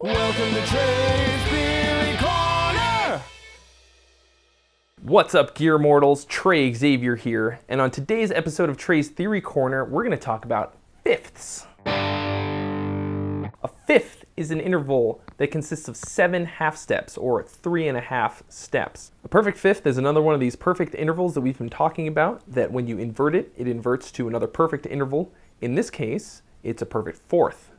Welcome to Trey's Theory Corner! What's up, Gear Mortals? Trey Xavier here, and on today's episode of Trey's Theory Corner, we're going to talk about fifths. A fifth is an interval that consists of 7 half steps, or 3.5 steps. A perfect fifth is another one of these perfect intervals that we've been talking about, that when you invert it, it inverts to another perfect interval. In this case, it's a perfect fourth.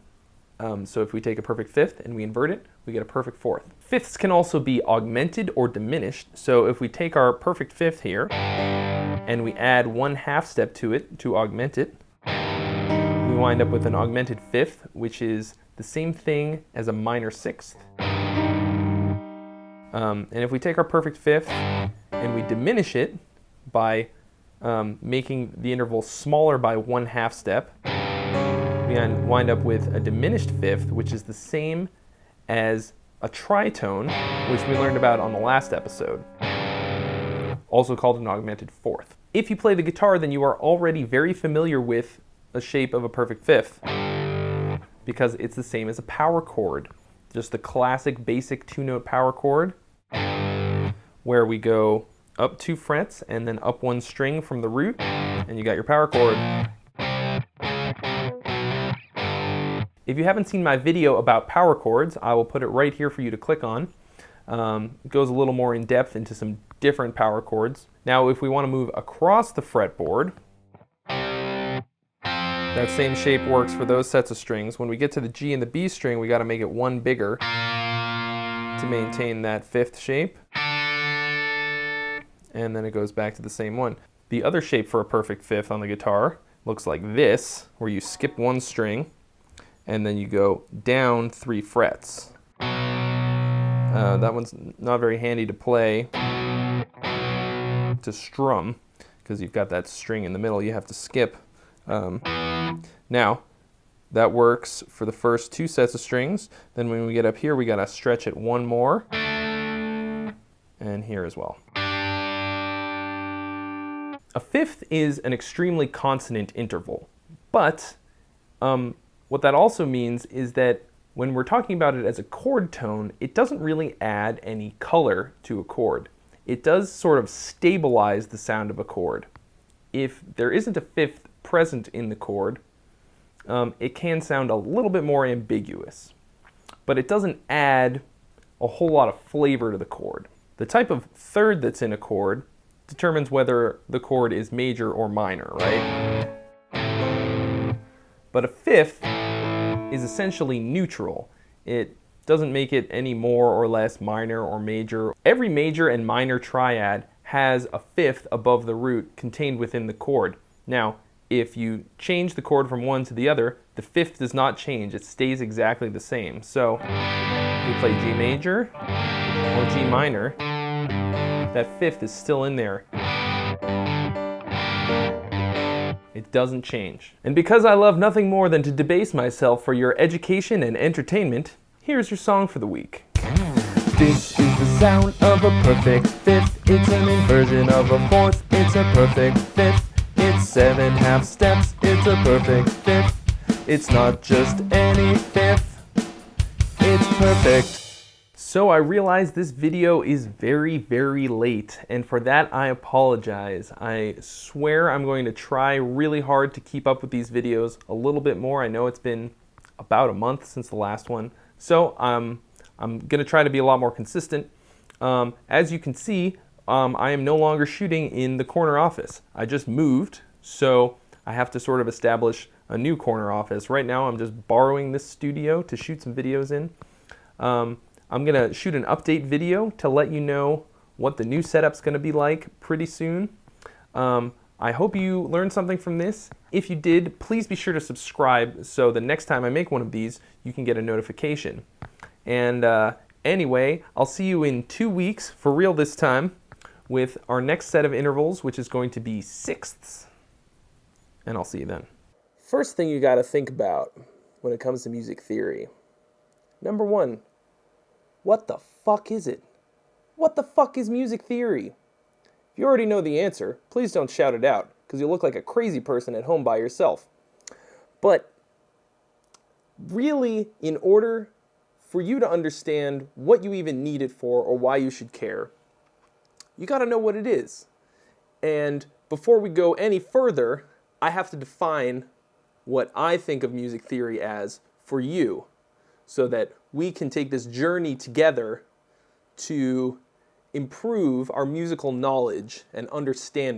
So if we take a perfect fifth and we invert it, we get a perfect fourth. Fifths can also be augmented or diminished. So if we take our perfect fifth here and we add 1 half step to it to augment it, we wind up with an augmented fifth, which is the same thing as a minor sixth. And if we take our perfect fifth and we diminish it by making the interval smaller by 1 half step, we wind up with a diminished fifth, which is the same as a tritone, which we learned about on the last episode, also called an augmented fourth. If you play the guitar, then you are already very familiar with the shape of a perfect fifth, because it's the same as a power chord, just the classic basic 2-note power chord, where we go up 2 frets and then up 1 string from the root, and you got your power chord. If you haven't seen my video about power chords, I will put it right here for you to click on. It goes a little more in depth into some different power chords. Now, if we want to move across the fretboard, that same shape works for those sets of strings. When we get to the G and the B string, we got to make it 1 bigger to maintain that fifth shape. And then it goes back to the same one. The other shape for a perfect fifth on the guitar looks like this, where you skip 1 string and then you go down 3 frets. That one's not very handy to play, to strum, because you've got that string in the middle you have to skip. Now, that works for the first 2 sets of strings. Then when we get up here, we gotta stretch it 1 more, and here as well. A fifth is an extremely consonant interval, but what that also means is that when we're talking about it as a chord tone, it doesn't really add any color to a chord. It does sort of stabilize the sound of a chord. If there isn't a fifth present in the chord, it can sound a little bit more ambiguous, but it doesn't add a whole lot of flavor to the chord. The type of third that's in a chord determines whether the chord is major or minor, right? But a fifth is essentially neutral. It doesn't make it any more or less minor or major. Every major and minor triad has a fifth above the root contained within the chord. Now, if you change the chord from one to the other, the fifth does not change. It stays exactly the same. So, if we play G major or G minor, that fifth is still in there. It doesn't change. And because I love nothing more than to debase myself for your education and entertainment, here's your song for the week. This is the sound of a perfect fifth. It's an inversion of a fourth. It's a perfect fifth. It's 7 half steps. It's a perfect fifth. It's not just any fifth. It's perfect. So I realize this video is very, very late, and for that I apologize. I swear I'm going to try really hard to keep up with these videos a little bit more. I know it's been about a month since the last one, so I'm going to try to be a lot more consistent. As you can see, I am no longer shooting in the corner office. I just moved, so I have to sort of establish a new corner office. Right now I'm just borrowing this studio to shoot some videos in. I'm going to shoot an update video to let you know what the new setup's going to be like pretty soon. I hope you learned something from this. If you did, please be sure to subscribe so the next time I make one of these, you can get a notification. And anyway, I'll see you in 2 weeks, for real this time, with our next set of intervals, which is going to be sixths. And I'll see you then. First thing you got to think about when it comes to music theory. Number 1. What the fuck is it? What the fuck is music theory? If you already know the answer, please don't shout it out, because you'll look like a crazy person at home by yourself. But really, in order for you to understand what you even need it for or why you should care, you got to know what it is. And before we go any further, I have to define what I think of music theory as for you, so that we can take this journey together to improve our musical knowledge and understanding.